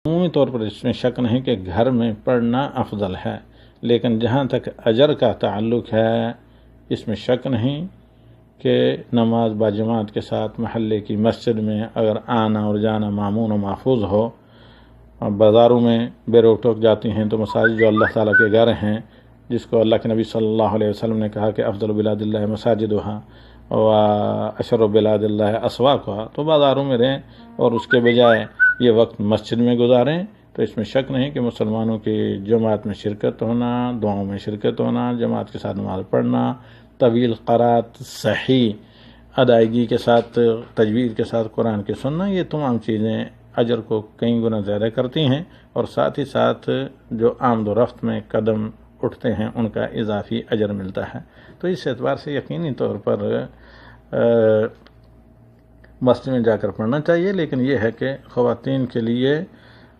عمومی طور پر اس میں شک نہیں کہ گھر میں پڑھنا افضل ہے، لیکن جہاں تک اجر کا تعلق ہے اس میں شک نہیں کہ نماز باجماعت کے ساتھ محلے کی مسجد میں اگر آنا اور جانا مامون و محفوظ ہو، بازاروں میں بے روک ٹوک جاتی ہیں تو مساجد جو اللہ تعالیٰ کے گھر ہیں، جس کو اللہ کے نبی صلی اللہ علیہ وسلم نے کہا کہ افضل بلاد اللہ مساجدہا و اشرف بلاد اللہ اسواقہا، تو بازاروں میں رہیں اور اس کے بجائے یہ وقت مسجد میں گزاریں، تو اس میں شک نہیں کہ مسلمانوں کی جماعت میں شرکت ہونا، دعاؤں میں شرکت ہونا، جماعت کے ساتھ نماز پڑھنا، طویل قرات صحیح ادائیگی کے ساتھ تجوید کے ساتھ قرآن کی سننا، یہ تمام چیزیں اجر کو کئی گنا زیادہ کرتی ہیں، اور ساتھ ہی ساتھ جو آمد و رفت میں قدم اٹھتے ہیں ان کا اضافی اجر ملتا ہے۔ تو اس اعتبار سے یقینی طور پر مسجد میں جا کر پڑھنا چاہیے، لیکن یہ ہے کہ خواتین کے لیے